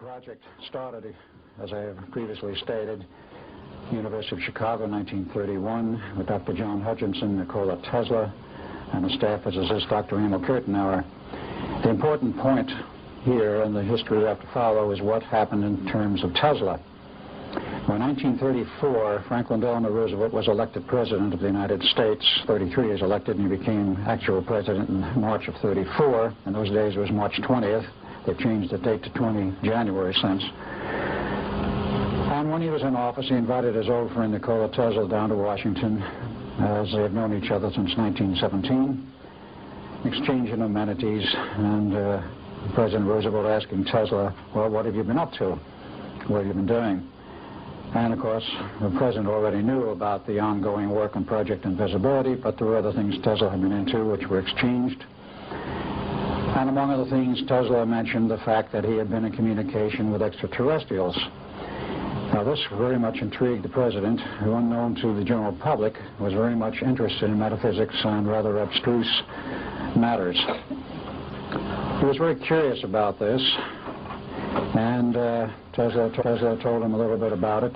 project started, as I have previously stated, University of Chicago, 1931, with Dr. John Hutchinson, Nikola Tesla, and a staff physicist, Dr. Emil Kirtenauer. The important point here in the history we have to follow is what happened in terms of Tesla. In 1934, Franklin Delano Roosevelt was elected President of the United States. 33 he was elected, and he became actual President in March of 34. In those days, it was March 20th. They've changed the date to 20 January since. And when he was in office, he invited his old friend Nikola Tesla down to Washington, as they had known each other since 1917, exchanging amenities, and President Roosevelt asking Tesla, well, what have you been up to? What have you been doing? And of course, the President already knew about the ongoing work on Project Invisibility, but there were other things Tesla had been into which were exchanged. And among other things, Tesla mentioned the fact that he had been in communication with extraterrestrials. Now, this very much intrigued the President, who, unknown to the general public, was very much interested in metaphysics and rather abstruse matters. He was very curious about this, and Tesla told him a little bit about it.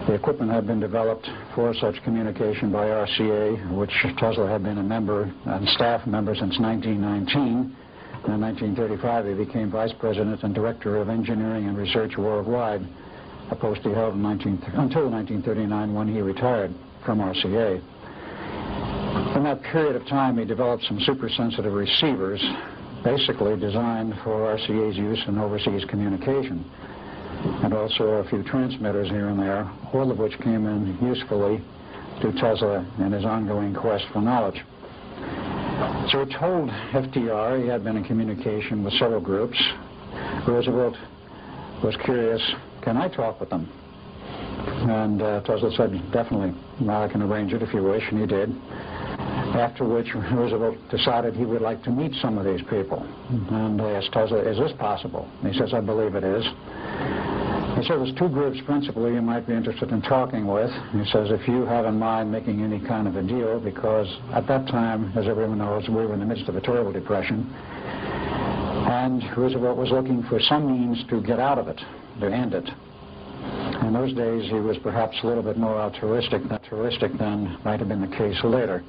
The equipment had been developed for such communication by RCA, which Tesla had been a member and staff member since 1919. In 1935, he became Vice President and Director of Engineering and Research Worldwide, a post he held until 1939, when he retired from RCA. In that period of time, he developed some super-sensitive receivers, basically designed for RCA's use in overseas communication, and also a few transmitters here and there, all of which came in usefully to Tesla in his ongoing quest for knowledge. So he told FDR he had been in communication with several groups. Roosevelt was curious, can I talk with them? And Tesla said, definitely, I can arrange it if you wish, and he did. After which Roosevelt decided he would like to meet some of these people. And I asked Tesla, is this possible? And he says, I believe it is. He said, there's two groups principally you might be interested in talking with. He says, if you have in mind making any kind of a deal, because at that time, as everyone knows, we were in the midst of a terrible depression, and Roosevelt was looking for some means to get out of it, to end it. In those days, he was perhaps a little bit more altruistic than might have been the case later.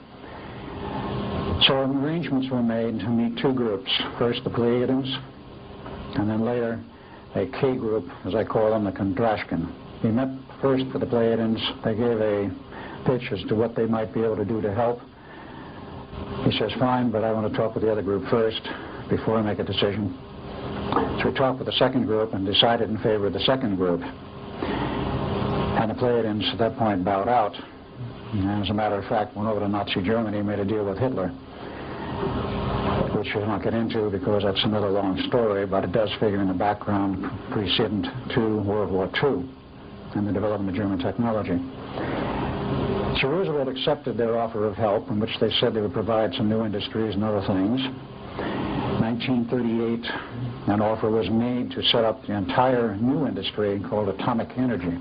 So arrangements were made to meet two groups. First, the Pleiadians, and then later, a K group, as I call them, the Kondrashkin. He met first with the Pleiadians. They gave a pitch as to what they might be able to do to help. He says, fine, but I want to talk with the other group first before I make a decision. So we talked with the second group and decided in favor of the second group. And the Pleiadians at that point bowed out. And as a matter of fact, went over to Nazi Germany and made a deal with Hitler, which we'll not get into because that's another long story, but it does figure in the background precedent to World War II and the development of German technology. So Roosevelt accepted their offer of help, in which they said they would provide some new industries and other things. 1938, an offer was made to set up the entire new industry called atomic energy,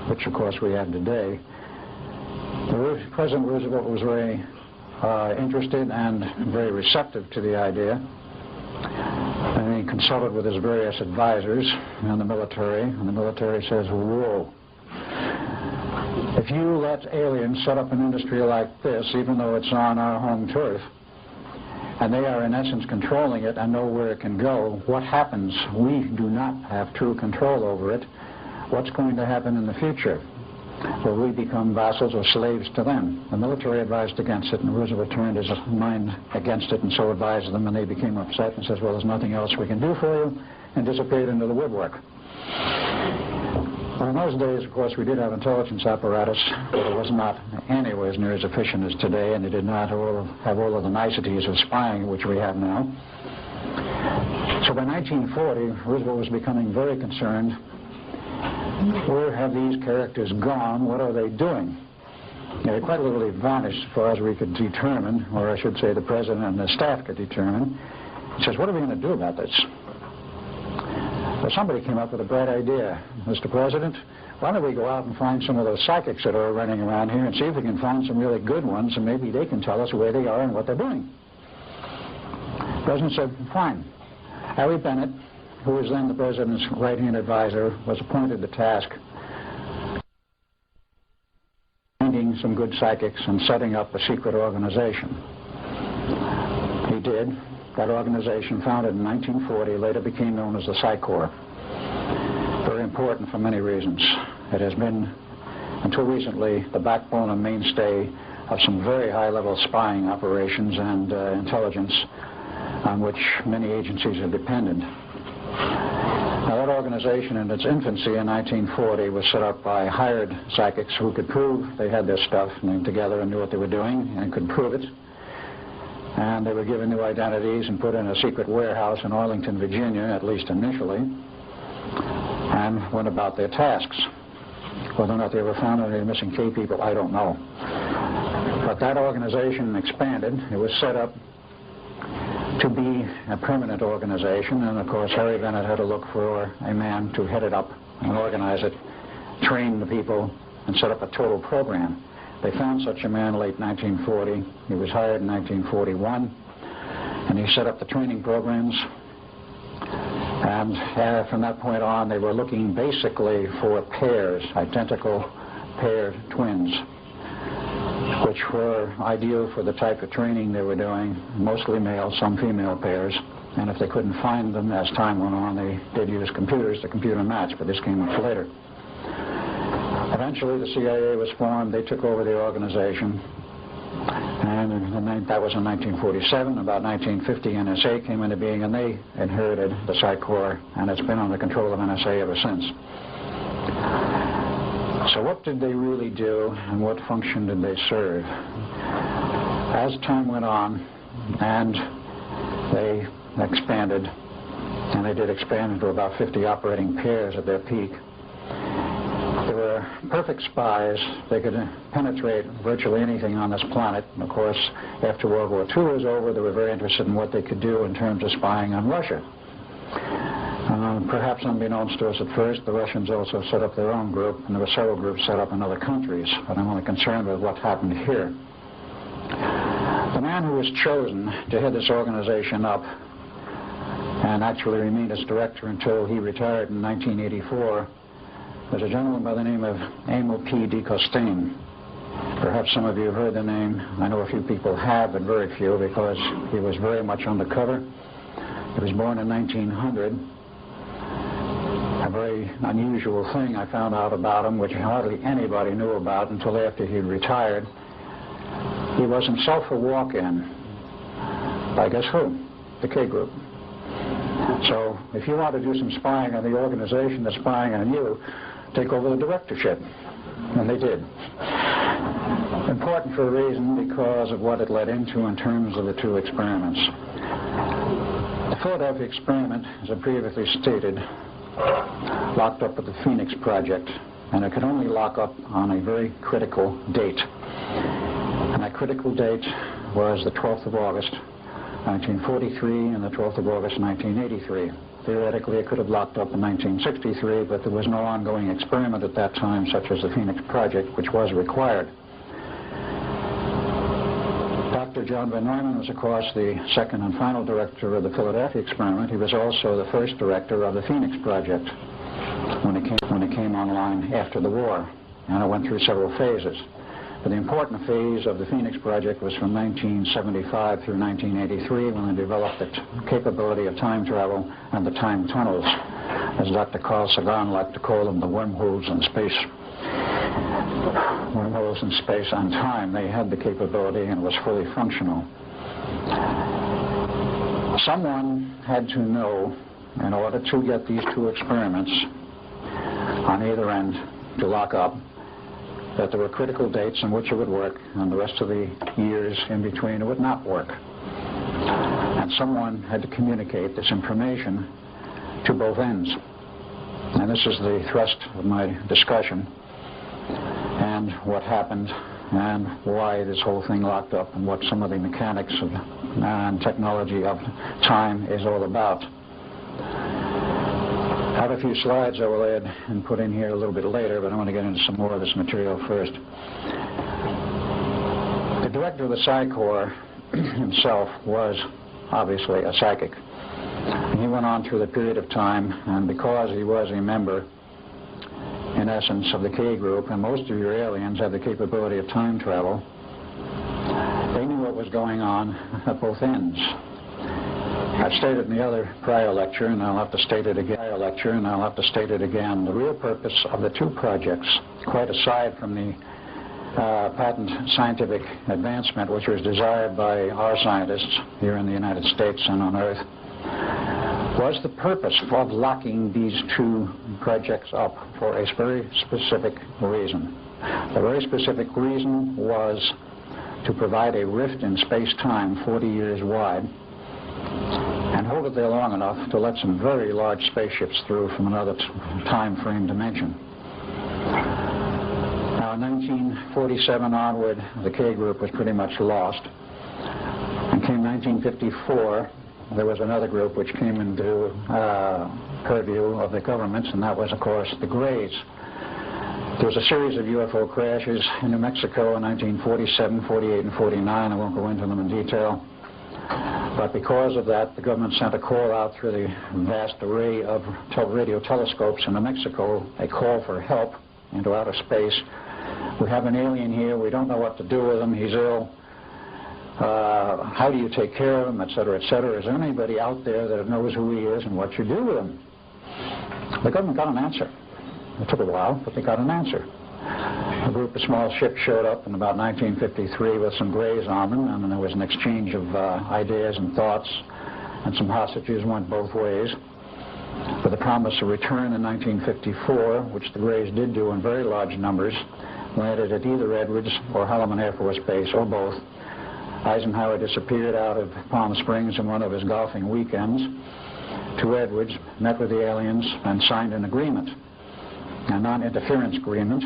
which of course we have today. President Roosevelt was very interested and very receptive to the idea. And he consulted with his various advisors in the military, and the military says, whoa. If you let aliens set up an industry like this, even though it's on our home turf, and they are in essence controlling it and know where it can go, what happens? We do not have true control over it. What's going to happen in the future? Will we become vassals or slaves to them? The military advised against it, and Roosevelt turned his mind against it and so advised them, and they became upset and says, well, there's nothing else we can do for you, and disappeared into the woodwork. Well, in those days, of course, we did have intelligence apparatus, but it was not anywhere as near as efficient as today, and it did not have all of the niceties of spying, which we have now. So by 1940, Roosevelt was becoming very concerned. Where have these characters gone? What are they doing? They quite literally vanished as far as we could determine, or I should say the President and the staff could determine. He says, what are we going to do about this? Well, somebody came up with a bright idea. Mr. President, why don't we go out and find some of those psychics that are running around here and see if we can find some really good ones, and maybe they can tell us where they are and what they're doing. The President said, fine. Harry Bennett, who was then the president's right-hand advisor, was appointed the task of finding some good psychics and setting up a secret organization. He did. That organization, founded in 1940, later became known as the Psy Corps. Very important for many reasons. It has been, until recently, the backbone and mainstay of some very high-level spying operations and intelligence on which many agencies are dependent. Now, that organization in its infancy in 1940 was set up by hired psychics who could prove they had their stuff together and knew what they were doing and could prove it. And they were given new identities and put in a secret warehouse in Arlington, Virginia, at least initially, and went about their tasks. Whether or not they ever found any missing K people, I don't know. But that organization expanded. It was set up to be a permanent organization, and of course Harry Bennett had to look for a man to head it up and organize it, train the people, and set up a total program. They found such a man late 1940. He was hired in 1941, and he set up the training programs. And from that point on, they were looking basically for pairs, identical paired twins, which were ideal for the type of training they were doing, mostly male, some female pairs. And if they couldn't find them as time went on, they did use computers to computer match, but this came much later. Eventually, the CIA was formed. They took over the organization, and that was in 1947. About 1950, NSA came into being, and they inherited the Psy Corps, and it's been under control of NSA ever since. So what did they really do, and what function did they serve? As time went on, and they expanded, and they did expand into about 50 operating pairs at their peak. They were perfect spies. They could penetrate virtually anything on this planet. And of course, after World War II was over, they were very interested in what they could do in terms of spying on Russia. Perhaps unbeknownst to us at first, the Russians also set up their own group, and there were several groups set up in other countries, but I'm only concerned with what happened here. The man who was chosen to head this organization up and actually remained its director until he retired in 1984 was a gentleman by the name of Emil P. de Costain. Perhaps some of you have heard the name. I know a few people have, but very few, because he was very much undercover. He was born in 1900. A very unusual thing I found out about him, which hardly anybody knew about until after he retired. He was himself a walk-in by guess who? The K Group. So if you want to do some spying on the organization that's spying on you, take over the directorship. And they did. Important for a reason, because of what it led into in terms of the two experiments. The Philadelphia experiment, as I previously stated, locked up with the Phoenix Project, and it could only lock up on a very critical date. And that critical date was the 12th of August, 1943, and the 12th of August, 1983. Theoretically, it could have locked up in 1963, but there was no ongoing experiment at that time, such as the Phoenix Project, which was required. Dr. John Van Neumann was, of course, the second and final director of the Philadelphia experiment. He was also the first director of the Phoenix Project when it came online after the war, and it went through several phases. But the important phase of the Phoenix Project was from 1975 through 1983, when they developed the capability of time travel and the time tunnels, as Dr. Carl Sagan liked to call them, the wormholes in space. Wormholes in space and time. They had the capability, and it was fully functional. Someone had to know, in order to get these two experiments on either end to lock up, that there were critical dates in which it would work, and the rest of the years in between it would not work. And someone had to communicate this information to both ends. And this is the thrust of my discussion, and what happened, and why this whole thing locked up, and what some of the mechanics of and technology of time is all about. I have a few slides I will add and put in here a little bit later, but I want to get into some more of this material first. The director of the Psy Corps himself was obviously a psychic. He went on through the period of time, and because he was a member, in essence, of the K group, and most of your aliens have the capability of time travel, they knew what was going on at both ends. I've stated in the other prior lecture, and I'll have to state it again. The real purpose of the two projects, quite aside from the patent scientific advancement, which was desired by our scientists here in the United States and on Earth, was the purpose of locking these two projects up for a very specific reason. The very specific reason was to provide a rift in space-time 40 years wide and hold it there long enough to let some very large spaceships through from another time frame dimension. Now, in 1947 onward, the K group was pretty much lost. And came 1954, there was another group which came into purview of the governments, and that was, of course, the Greys. There was a series of UFO crashes in New Mexico in 1947, 48, and 49. I won't go into them in detail. But because of that, the government sent a call out through the vast array of radio telescopes in New Mexico, a call for help into outer space. We have an alien here. We don't know what to do with him. He's ill. How do you take care of him, et cetera, et cetera? Is there anybody out there that knows who he is and what you do with him? The government got an answer. It took a while, but they got an answer. A group of small ships showed up in about 1953 with some Greys on them, and then there was an exchange of ideas and thoughts, and some hostages went both ways, with a promise of return in 1954, which the Greys did do in very large numbers, landed at either Edwards or Holloman Air Force Base, or both. Eisenhower disappeared out of Palm Springs in one of his golfing weekends to Edwards, met with the aliens, and signed an agreement, a non-interference agreement,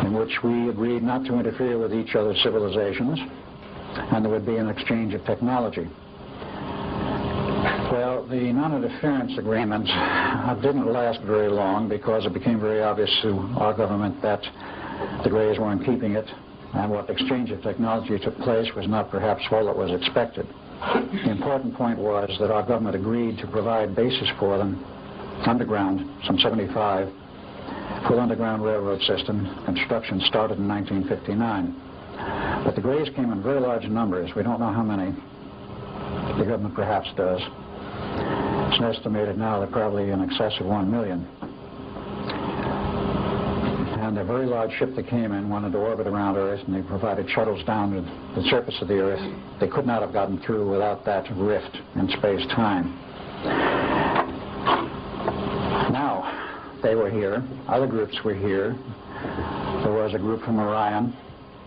in which we agreed not to interfere with each other's civilizations, and there would be an exchange of technology. Well, the non-interference agreement didn't last very long because it became very obvious to our government that the Greys weren't keeping it, and what exchange of technology took place was not perhaps all that was expected. The important point was that our government agreed to provide bases for them underground, some 75, full underground railroad system. Construction started in 1959. But the Greys came in very large numbers. We don't know how many. The government perhaps does. It's estimated now they're probably in excess of 1 million. And a very large ship that came in wanted to orbit around Earth, and they provided shuttles down to the surface of the Earth. They could not have gotten through without that rift in space-time. Now, they were here. Other groups were here. There was a group from Orion.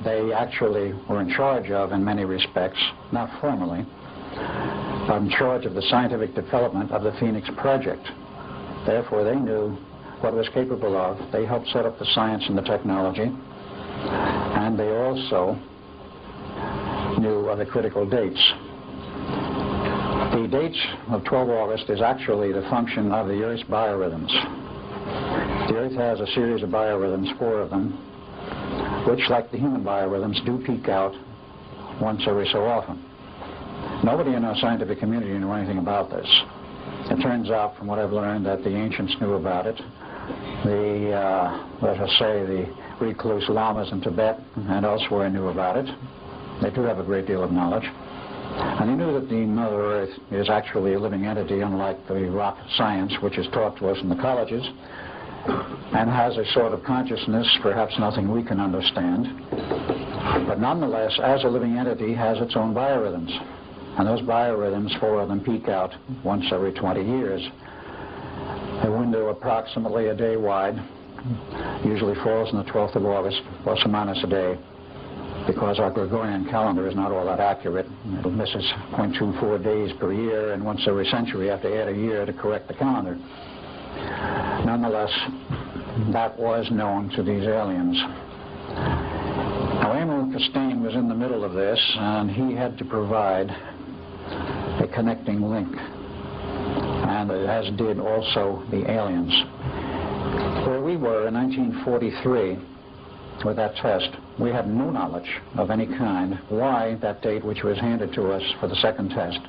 They actually were in charge of, in many respects, not formally, but in charge of the scientific development of the Phoenix Project. Therefore, they knew what it was capable of. They helped set up the science and the technology, and they also knew of the critical dates. The dates of 12 August is actually the function of the Earth's biorhythms. The Earth has a series of biorhythms, 4 of them, which, like the human biorhythms, do peak out once every so often. Nobody in our scientific community knew anything about this. It turns out, from what I've learned, that the ancients knew about it. Let us say, the recluse lamas in Tibet and elsewhere knew about it. They do have a great deal of knowledge. And they knew that the Mother Earth is actually a living entity, unlike the rock science, which is taught to us in the colleges, and has a sort of consciousness, perhaps nothing we can understand. But nonetheless, as a living entity, has its own biorhythms. And those biorhythms, 4 of them, peak out once every 20 years. A window approximately a day wide, usually falls on the 12th of August, plus or minus a day, because our Gregorian calendar is not all that accurate. It misses 0.24 days per year, and once every century you have to add a year to correct the calendar. Nonetheless, that was known to these aliens. Now, Emil Costain was in the middle of this, and he had to provide a connecting link, and as did also the aliens. Where we were in 1943 with that test, we had no knowledge of any kind why that date which was handed to us for the second test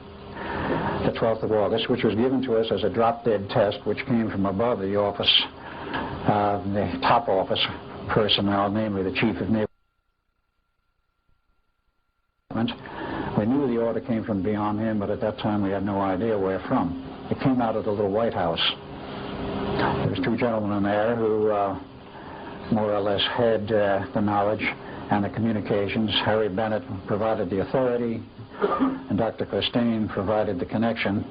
the 12th of August, which was given to us as a drop-dead test, which came from above the office, the top office personnel, namely the Chief of Naval. We knew the order came from beyond him, but at that time we had no idea where from. It came out of the little White House. There was two gentlemen in there who more or less had the knowledge and the communications. Harry Bennett provided the authority, and Dr. Costain provided the connection.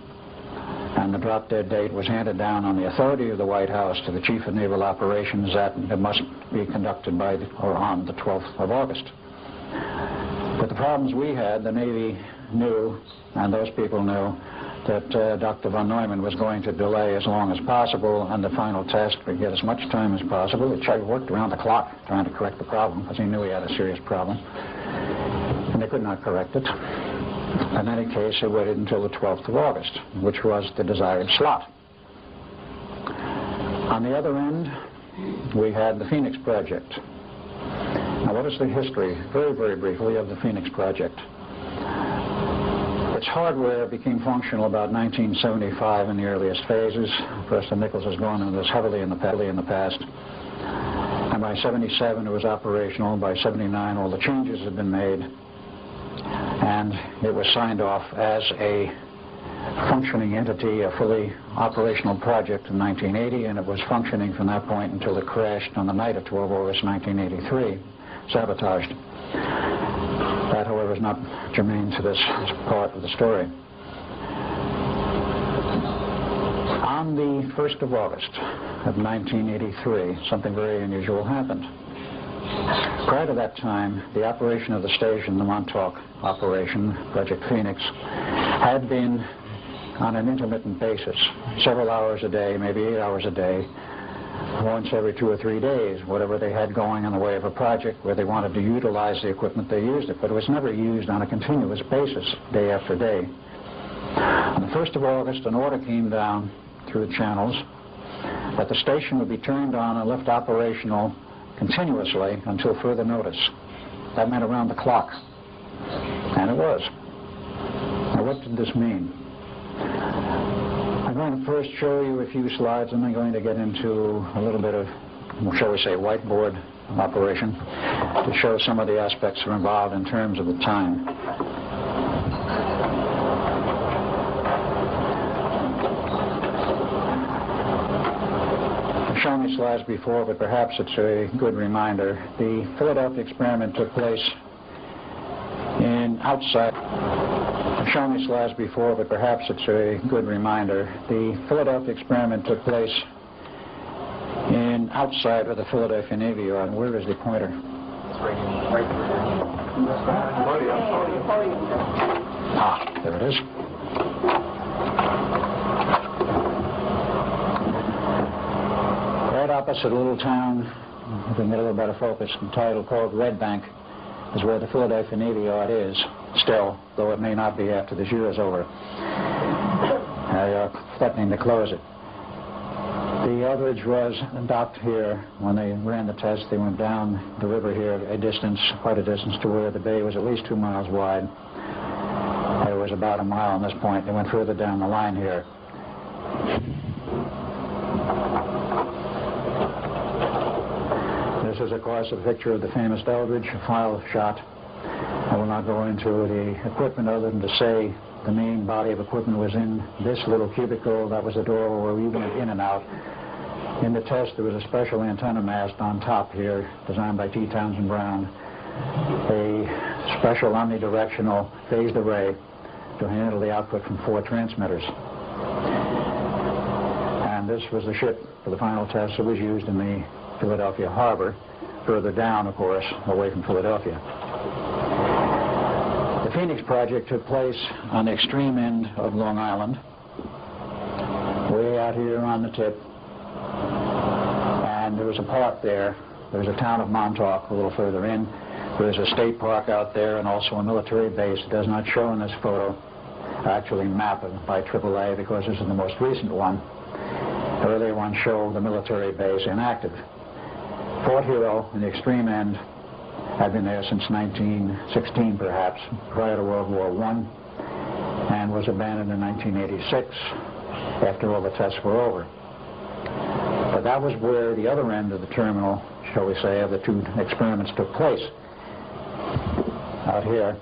And the drop-dead date was handed down on the authority of the White House to the Chief of Naval Operations that it must be conducted by or on the 12th of August. But the problems we had, the Navy knew, and those people knew, that Dr. von Neumann was going to delay as long as possible, and the final test would get as much time as possible. He worked around the clock trying to correct the problem, because he knew he had a serious problem, and they could not correct it. In any case, they waited until the 12th of August, which was the desired slot. On the other end, we had the Phoenix Project. Now, what is the history, very, very briefly, of the Phoenix Project? Its hardware became functional about 1975 in the earliest phases. Professor Nichols has gone into this heavily in the past. And by 77, it was operational. By 79, all the changes had been made. And it was signed off as a functioning entity, a fully operational project in 1980, and it was functioning from that point until it crashed on the night of 12 August 1983, sabotaged. That, however, is not germane to this part of the story. On the 1st of August of 1983, something very unusual happened. Prior to that time, the operation of the station, the Montauk operation, Project Phoenix, had been on an intermittent basis, several hours a day, maybe 8 hours a day, once every 2 or 3 days, whatever they had going in the way of a project where they wanted to utilize the equipment, they used it, but it was never used on a continuous basis, day after day. On the 1st of August, an order came down through the channels that the station would be turned on and left operational continuously until further notice. That meant around the clock, and it was. Now, what did this mean? I'm going to first show you a few slides, and I'm going to get into a little bit of, shall we say, whiteboard operation to show some of the aspects that are involved in terms of the time. I've shown these slides before, but perhaps it's a good reminder. The Philadelphia experiment took place in outside. I've shown these slides before, but perhaps it's a good reminder. The Philadelphia experiment took place in outside of the Philadelphia Navy Yard. Where is the pointer? Right there. Ah, there it is. Right opposite a little town, in the middle of a better focus, entitled called Red Bank, is where the Philadelphia Navy Yard is, still, though it may not be after this year is over. They are threatening to close it. The Eldridge was docked here. When they ran the test, they went down the river here a distance, quite a distance, to where the bay was at least 2 miles wide. It was about a mile on this point. They went further down the line here. This is, of course, a picture of the famous Eldridge, a file shot. I will not go into the equipment other than to say the main body of equipment was in this little cubicle. That was the door where we went in and out. In the test, there was a special antenna mast on top here, designed by T. Townsend Brown, a special omnidirectional phased array to handle the output from 4 transmitters. And this was the ship for the final test that was used in the Philadelphia harbor, further down, of course, away from Philadelphia. The Phoenix Project took place on the extreme end of Long Island, way out here on the tip, and there was a park there. There was a town of Montauk a little further in. There's a state park out there and also a military base. It does not show in this photo, actually mapped by AAA, because this is the most recent one. The earlier ones show the military base inactive. Fort Hero, in the extreme end, had been there since 1916, perhaps, prior to World War I. and was abandoned in 1986 after all the tests were over. But that was where the other end of the terminal, shall we say, of the two experiments took place, out here.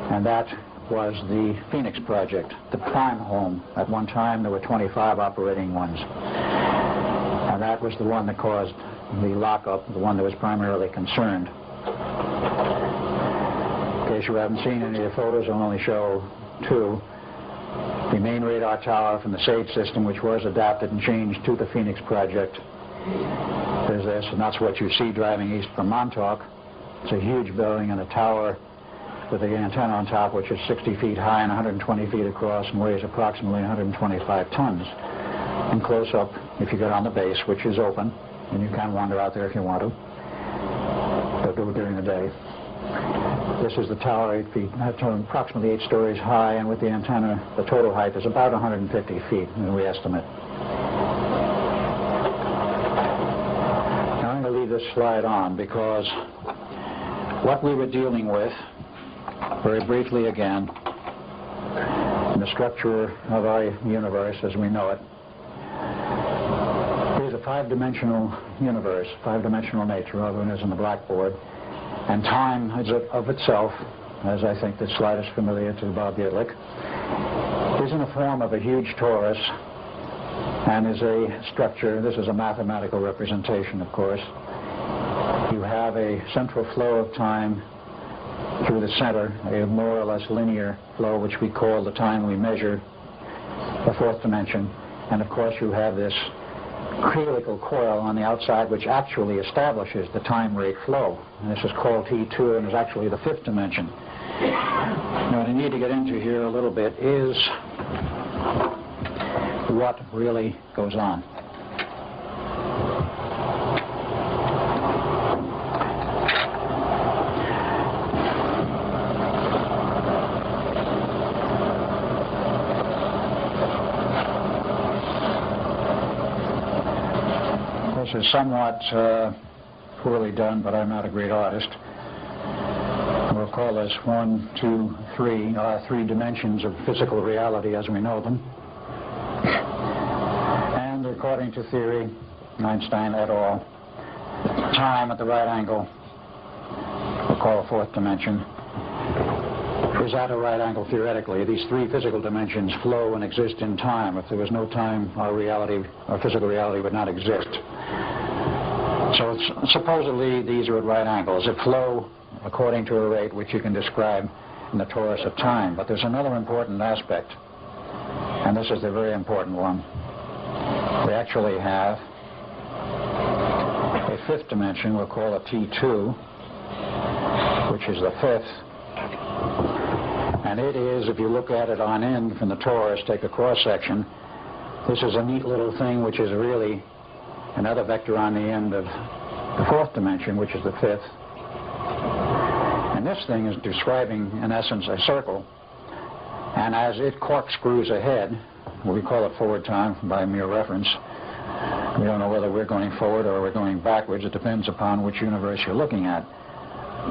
And that was the Phoenix project, the prime home. At one time there were 25 operating ones. And that was the one that caused the lockup, the one that was primarily concerned. In case you haven't seen any of the photos, I'll only show two. The main radar tower from the SAGE system, which was adapted and changed to the Phoenix project. There's this, and that's what you see driving east from Montauk. It's a huge building and a tower with the antenna on top, which is 60 feet high and 120 feet across and weighs approximately 125 tons. And close up, if you get on the base, which is open, and you can wander out there if you want to, but do it during the day. This is the tower, 8 feet, approximately 8 stories high, and with the antenna, the total height is about 150 feet, we estimate. Now I'm going to leave this slide on because what we were dealing with, very briefly again, in the structure of our universe as we know it, is a five-dimensional universe, five-dimensional nature, other than is in the blackboard. And time is of itself, as I think this slide is familiar to Bob Bielek, is in the form of a huge torus and is a structure. This is a mathematical representation, of course. You have a central flow of time through the center, a more or less linear flow, which we call the time we measure, the fourth dimension. And of course you have this helical coil on the outside, which actually establishes the time rate flow. And this is called T2 and is actually the fifth dimension. Now what I need to get into here a little bit is what really goes on. This is somewhat poorly done, but I'm not a great artist. We'll call this 1, 2, 3, three dimensions of physical reality as we know them. And according to theory, Einstein et al., time at the right angle, we'll call a fourth dimension, is at a right angle theoretically. These three physical dimensions flow and exist in time. If there was no time, our reality, our physical reality would not exist. So supposedly these are at right angles that flow according to a rate which you can describe in the torus of time. But there's another important aspect, and this is the very important one. We actually have a fifth dimension, we'll call it T2, which is the fifth. And it is, if you look at it on end from the torus, take a cross-section, this is a neat little thing which is really another vector on the end of the fourth dimension, which is the fifth. And this thing is describing, in essence, a circle. And as it corkscrews ahead, we call it forward time by mere reference. We don't know whether we're going forward or we're going backwards. It depends upon which universe you're looking at.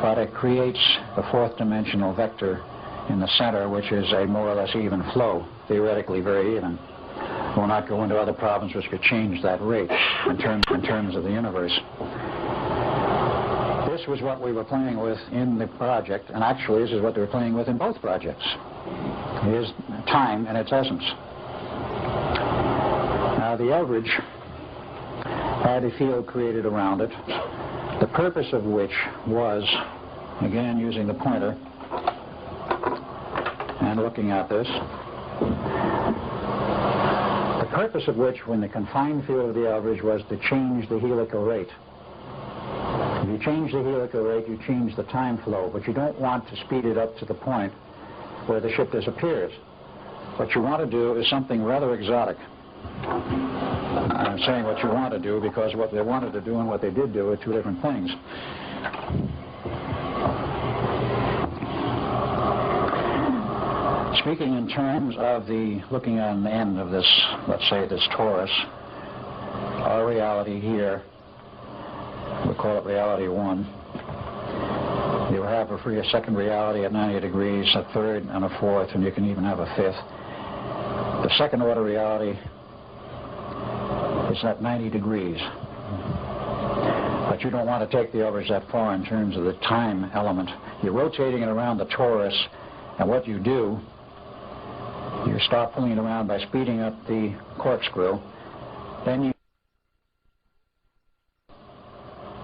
But it creates the fourth dimensional vector in the center, which is a more or less even flow, theoretically very even. We'll not go into other problems which could change that rate in terms of the universe. This was what we were playing with in the project, and actually this is what they were playing with in both projects. It is time in its essence. Now the average had a field created around it, the purpose of which was, again using the pointer and looking at this, the purpose of which, when the confined field of the average, was to change the helical rate. If you change the helical rate, you change the time flow, but you don't want to speed it up to the point where the ship disappears. What you want to do is something rather exotic. I'm saying what you want to do because what they wanted to do and what they did do are two different things. Speaking in terms of looking on the end of this, let's say this torus, our reality here, we'll call it reality 1. You have a free second reality at 90 degrees, a third and a fourth, and you can even have a fifth. The second order reality is at 90 degrees. But you don't want to take the average that far in terms of the time element. You're rotating it around the torus, and what you do, you start pulling it around by speeding up the corkscrew. Then you,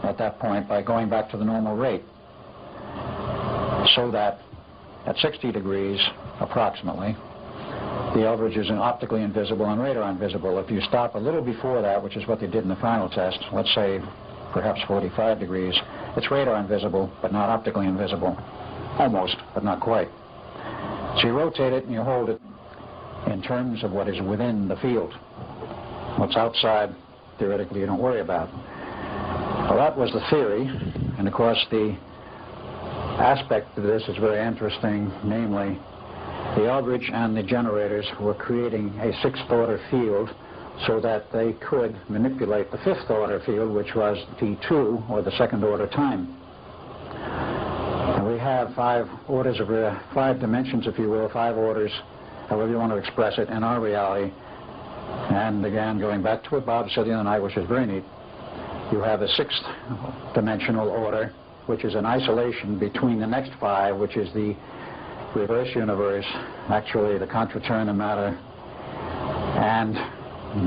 at that point, by going back to the normal rate, so that at 60 degrees, approximately, the Eldridge is optically invisible and radar invisible. If you stop a little before that, which is what they did in the final test, let's say perhaps 45 degrees, it's radar invisible, but not optically invisible. Almost, but not quite. So you rotate it and you hold it in terms of what is within the field. What's outside, theoretically, you don't worry about. Well, that was the theory, and of course the aspect of this is very interesting, namely the Eldridge and the generators were creating a sixth order field so that they could manipulate the fifth order field, which was T2, or the second order time. And we have five orders of, five dimensions, if you will, five orders, however you want to express it, in our reality. And again, going back to what Bob said the other night, which is very neat, you have a sixth dimensional order, which is an isolation between the next five, which is the reverse universe, actually the contraturn matter. And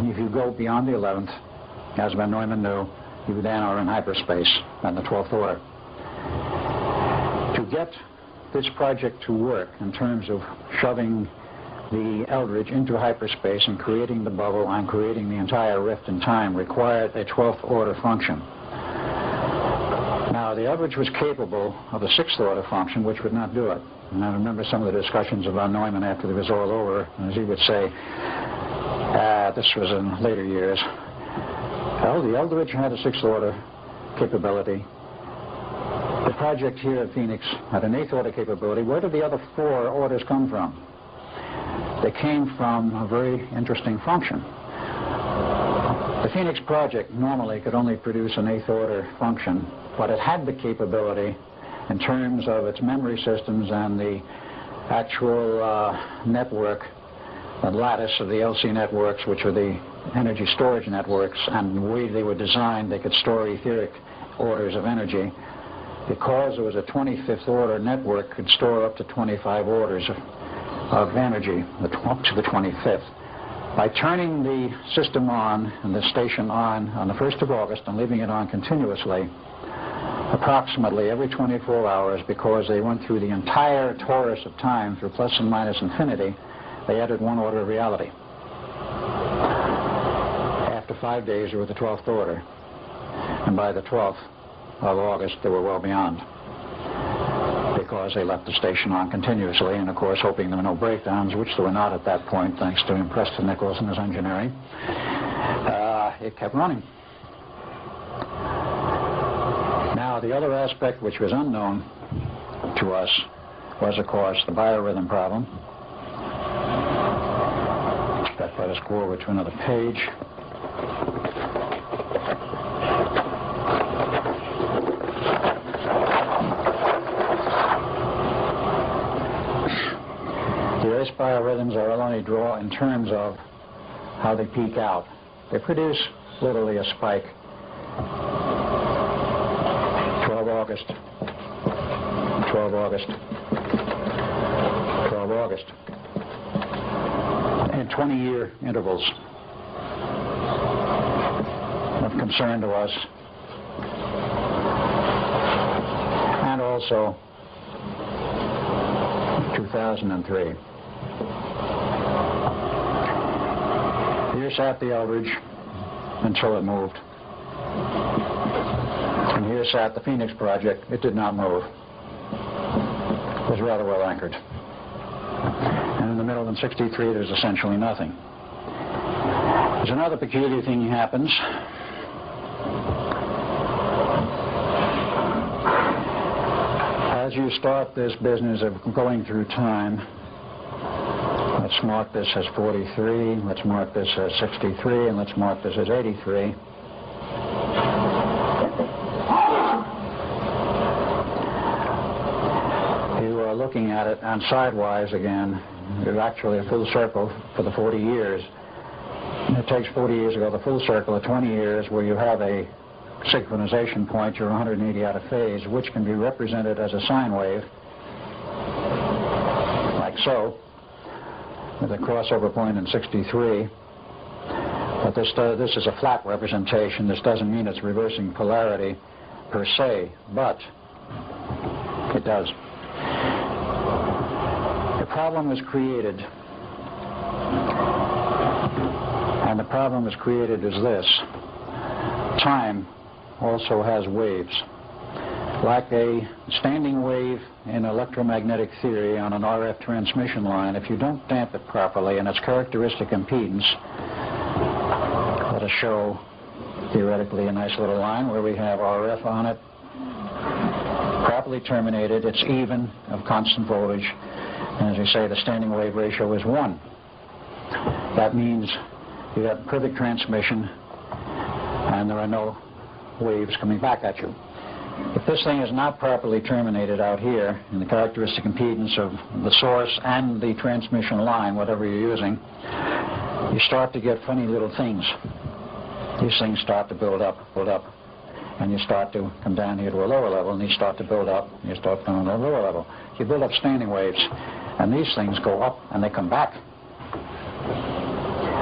if you go beyond the 11th, as Van Neumann knew, you then are in hyperspace and the 12th order. To get this project to work in terms of shoving the Eldridge into hyperspace and creating the bubble and creating the entire rift in time required a 12th order function. Now, the Eldridge was capable of a sixth order function, which would not do it. And I remember some of the discussions of Van Neumann after it was all over, as he would say, this was in later years, well, the Eldridge had a sixth order capability. The project here at Phoenix had an eighth order capability. Where did the other four orders come from? They came from a very interesting function. The Phoenix project normally could only produce an eighth order function, but it had the capability in terms of its memory systems and the actual network, the lattice of the LC networks, which are the energy storage networks, and the way they were designed, they could store etheric orders of energy. Because there was a 25th order network, could store up to 25 orders of energy, up to the 25th. By turning the system on and the station on the 1st of August and leaving it on continuously, approximately every 24 hours, because they went through the entire torus of time through plus and minus infinity, they added one order of reality. After 5 days, they were the 12th order. And by the 12th of August, they were well beyond, because they left the station on continuously, and of course hoping there were no breakdowns, which there were not at that point, thanks to Preston Nichols and his engineering. It kept running. Now, the other aspect which was unknown to us was, of course, the biorhythm problem. That let us go over to another page. The Earth's biorhythms are only draw in terms of how they peak out. They produce literally a spike. 12 August, 12 August, 12 August. And 20-year intervals of concern to us. And also 2003. Here sat the Eldridge until it moved. And here sat the Phoenix project. It did not move. It was rather well anchored. And in the middle in 63, there's essentially nothing. There's another peculiar thing happens. As you start this business of going through time, let's mark this as 43, let's mark this as 63, and let's mark this as 83. looking at it and sidewise again, is actually a full circle for the 40 years. And it takes 40 years to go the full circle of 20 years where you have a synchronization point, you're 180 out of phase, which can be represented as a sine wave, like so, with a crossover point in 63. But this is a flat representation. This doesn't mean it's reversing polarity per se, but it does. The problem is created, and the problem is created is this. Time also has waves. Like a standing wave in electromagnetic theory on an RF transmission line, if you don't damp it properly and its characteristic impedance, let us show theoretically a nice little line where we have RF on it, properly terminated, it's even, of constant voltage, and as we say, the standing wave ratio is 1. That means you have perfect transmission and there are no waves coming back at you. If this thing is not properly terminated out here in the characteristic impedance of the source and the transmission line, whatever you're using, you start to get funny little things. These things start to build up, and you start to come down here to a lower level, and these start to build up, and you start going to a lower level. You build up standing waves, and these things go up, and they come back.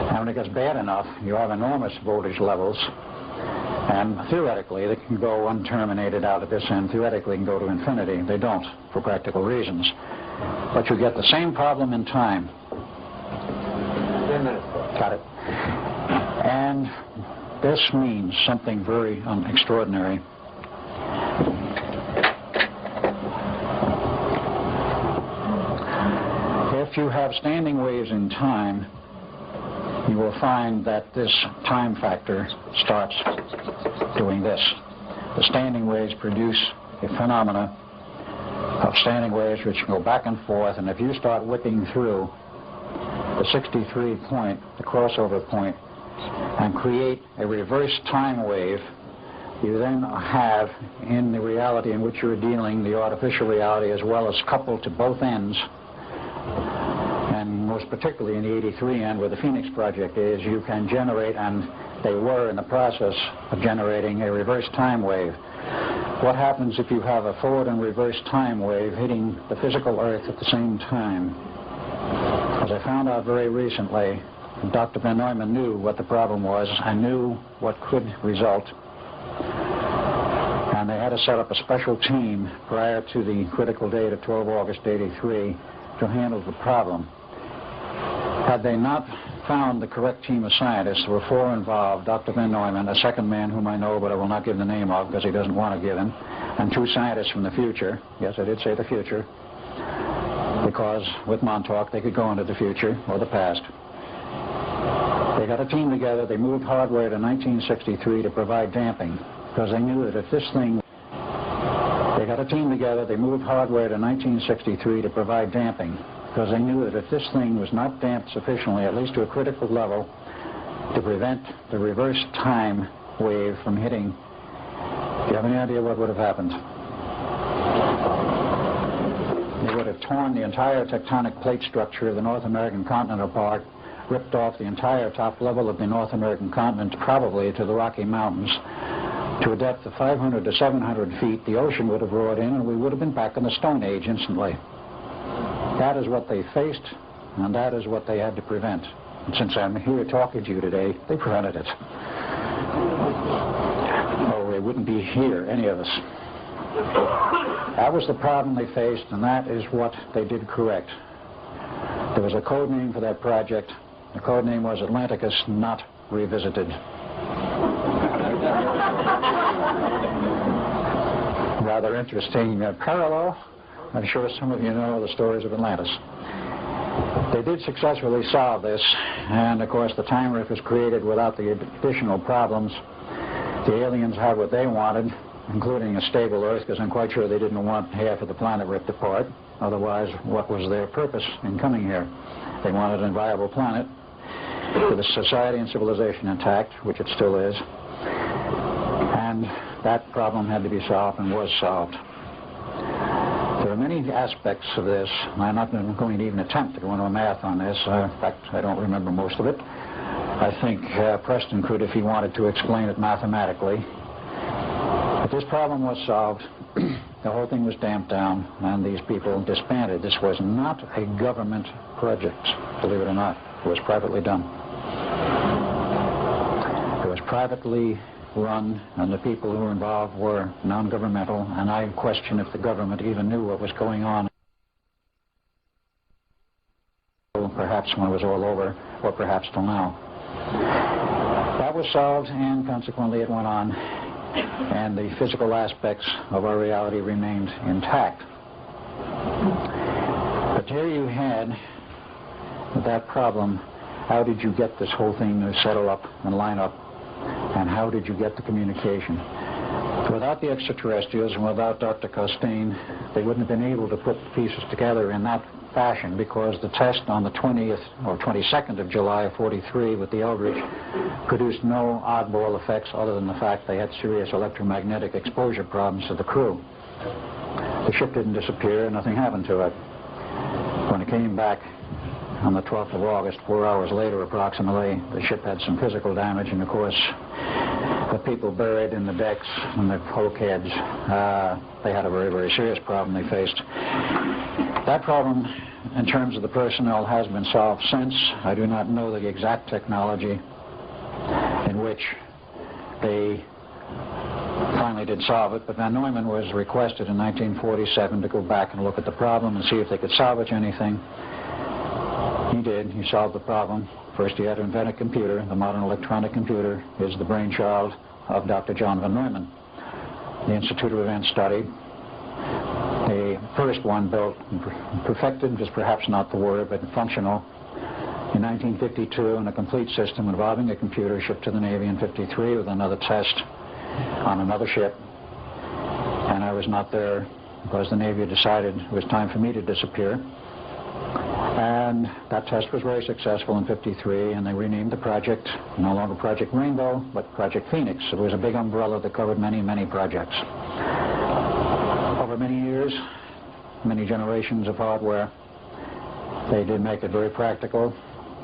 And when it gets bad enough, you have enormous voltage levels, and theoretically, they can go unterminated out at this end. Theoretically, can go to infinity. They don't, for practical reasons. But you get the same problem in time. 10 minutes. Got it. And this means something very extraordinary. If you have standing waves in time, you will find that this time factor starts doing this. The standing waves produce a phenomena of standing waves which go back and forth, and if you start whipping through the 63 point, the crossover point, and create a reverse time wave, you then have, in the reality in which you're dealing, the artificial reality as well as coupled to both ends, and most particularly in the 83 end where the Phoenix project is, you can generate, and they were in the process of generating a reverse time wave. What happens if you have a forward and reverse time wave hitting the physical Earth at the same time? As I found out very recently, Dr. Van Neumann knew what the problem was and knew what could result. And they had to set up a special team prior to the critical date of 12 August 83 to handle the problem. Had they not found the correct team of scientists, there were 4 involved: Dr. Van Neumann, a second man whom I know but I will not give the name of because he doesn't want to give him, and 2 scientists from the future. Yes, I did say the future, because with Montauk they could go into the future or the past. They got a team together. They moved hardware to 1963 to provide damping, because they knew that if this thing... They got a team together. They moved hardware to 1963 to provide damping, because they knew that if this thing was not damped sufficiently, at least to a critical level, to prevent the reverse time wave from hitting, do you have any idea what would have happened? They would have torn the entire tectonic plate structure of the North American continent apart, ripped off the entire top level of the North American continent, probably to the Rocky Mountains. To a depth of 500 to 700 feet, the ocean would have roared in, and we would have been back in the Stone Age instantly. That is what they faced, and that is what they had to prevent. And since I'm here talking to you today, they prevented it. Or we wouldn't be here, any of us. That was the problem they faced, and that is what they did correct. There was a code name for that project. The code name was Atlanticus Not Revisited. Rather interesting parallel. I'm sure some of you know the stories of Atlantis. They did successfully solve this, and of course the time rift was created without the additional problems. The aliens had what they wanted, including a stable Earth, because I'm quite sure they didn't want half of the planet ripped apart. Otherwise, what was their purpose in coming here? They wanted a viable planet with a society and civilization intact, which it still is. And that problem had to be solved and was solved. There are many aspects of this. I'm not going to even attempt to go into a math on this. In fact, I don't remember most of it. I think Preston could if he wanted to explain it mathematically. But this problem was solved. The whole thing was damped down, and these people disbanded. This was not a government project, believe it or not. It was privately done. It was privately run, and the people who were involved were non-governmental, and I question if the government even knew what was going on, perhaps when it was all over, or perhaps till now. That was solved, and consequently it went on, and the physical aspects of our reality remained intact. But here you had that problem. How did you get this whole thing to settle up and line up? And how did you get the communication? Without the extraterrestrials and without Dr. Costain, they wouldn't have been able to put the pieces together in that fashion, because the test on the 20th or 22nd of July of '43 with the Eldridge produced no oddball effects other than the fact they had serious electromagnetic exposure problems to the crew. The ship didn't disappear, nothing happened to it. When it came back on the 12th of August, 4 hours later approximately, the ship had some physical damage, and of course the people buried in the decks and the bulkheads, they had a very, very serious problem they faced. That problem, in terms of the personnel, has been solved since. I do not know the exact technology in which they finally did solve it, but Van Neumann was requested in 1947 to go back and look at the problem and see if they could salvage anything. He did. He solved the problem. First, he had to invent a computer. The modern electronic computer is the brainchild of Dr. John Van Neumann. The Institute of Advanced Study, the first one built, perfected is perhaps not the word, but functional, in 1952, and a complete system involving a computer shipped to the Navy in '53 with another test on another ship. And I was not there because the Navy decided it was time for me to disappear. And that test was very successful in '53, and they renamed the project, no longer Project Rainbow, but Project Phoenix. It was a big umbrella that covered many, many projects. Over many years, many generations of hardware, they did make it very practical.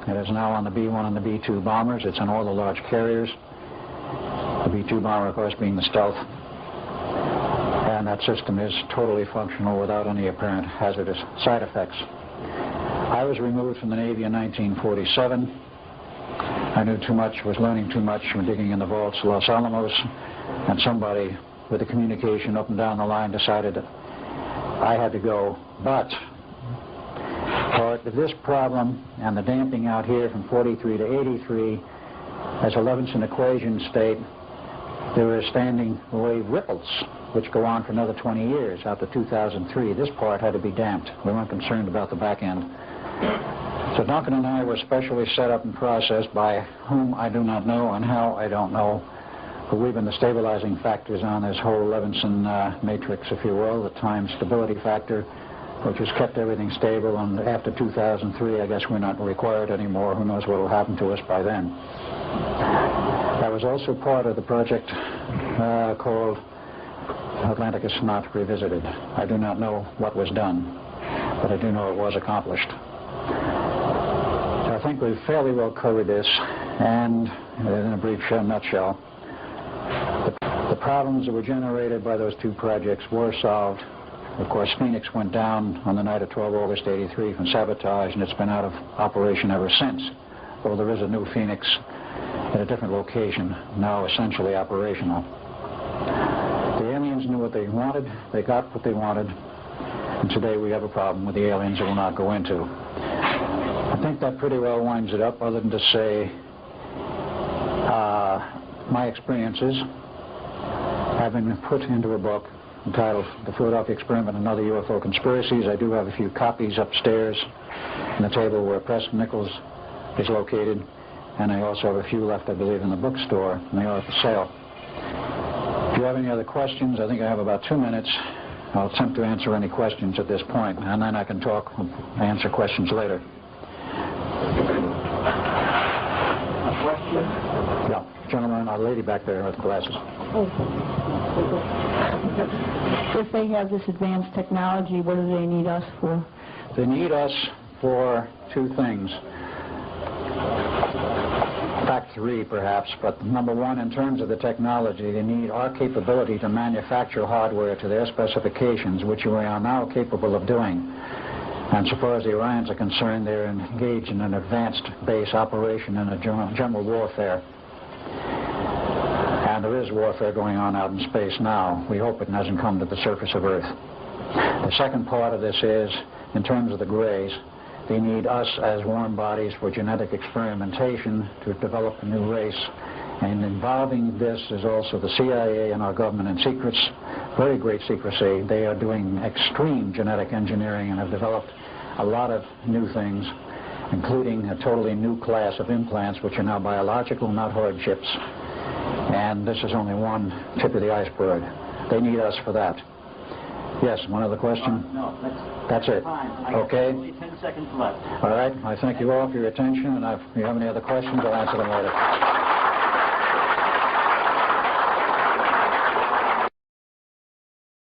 It is now on the B-1 and the B-2 bombers. It's on all the large carriers. The B-2 bomber, of course, being the stealth. And that system is totally functional without any apparent hazardous side effects. I was removed from the Navy in 1947. I knew too much, was learning too much from digging in the vaults of Los Alamos, and somebody with the communication up and down the line decided that I had to go. But for this problem and the damping out here from 43 to 83, as a Levinson equation state, there were standing wave ripples which go on for another 20 years out to 2003. This part had to be damped. We weren't concerned about the back end. So Duncan and I were specially set up and processed, by whom I do not know and how I don't know, but we've been the stabilizing factors on this whole Levinson matrix, if you will, the time stability factor, which has kept everything stable. And after 2003, I guess we're not required anymore. Who knows what will happen to us by then. That was also part of the project called Atlanticus Not Revisited. I do not know what was done, but I do know it was accomplished. So I think we've fairly well covered this, and in a brief nutshell, the problems that were generated by those two projects were solved. Of course, Phoenix went down on the night of 12 August 83 from sabotage, and it's been out of operation ever since. Though there is a new Phoenix at a different location, now essentially operational. The aliens knew what they wanted, they got what they wanted, and today we have a problem with the aliens that we'll not go into. I think that pretty well winds it up, other than to say my experiences have been put into a book entitled The Philadelphia Experiment and Other UFO Conspiracies. I do have a few copies upstairs on the table where Preston Nichols is located, and I also have a few left, I believe, in the bookstore, and they are for sale. If you have any other questions, I think I have about 2 minutes. I'll attempt to answer any questions at this point, and then I can answer questions later. question? Yeah, gentleman, a lady back there with glasses. If they have this advanced technology, what do they need us for? They need us for two things. In fact, three perhaps, but number one, in terms of the technology, they need our capability to manufacture hardware to their specifications, which we are now capable of doing. And so far as the Orions are concerned, they're engaged in an advanced base operation in a general warfare. And there is warfare going on out in space now. We hope it hasn't come to the surface of Earth. The second part of this is, in terms of the Greys, they need us as warm bodies for genetic experimentation to develop a new race. And involving this is also the CIA and our government in secrets, very great secrecy. They are doing extreme genetic engineering and have developed a lot of new things, including a totally new class of implants, which are now biological, not hard chips. And this is only one tip of the iceberg. They need us for that. Yes, one other question? No, that's it. Fine. Okay. Only 10 seconds left. All right. I thank you all for your attention, and if you have any other questions, I'll answer them later.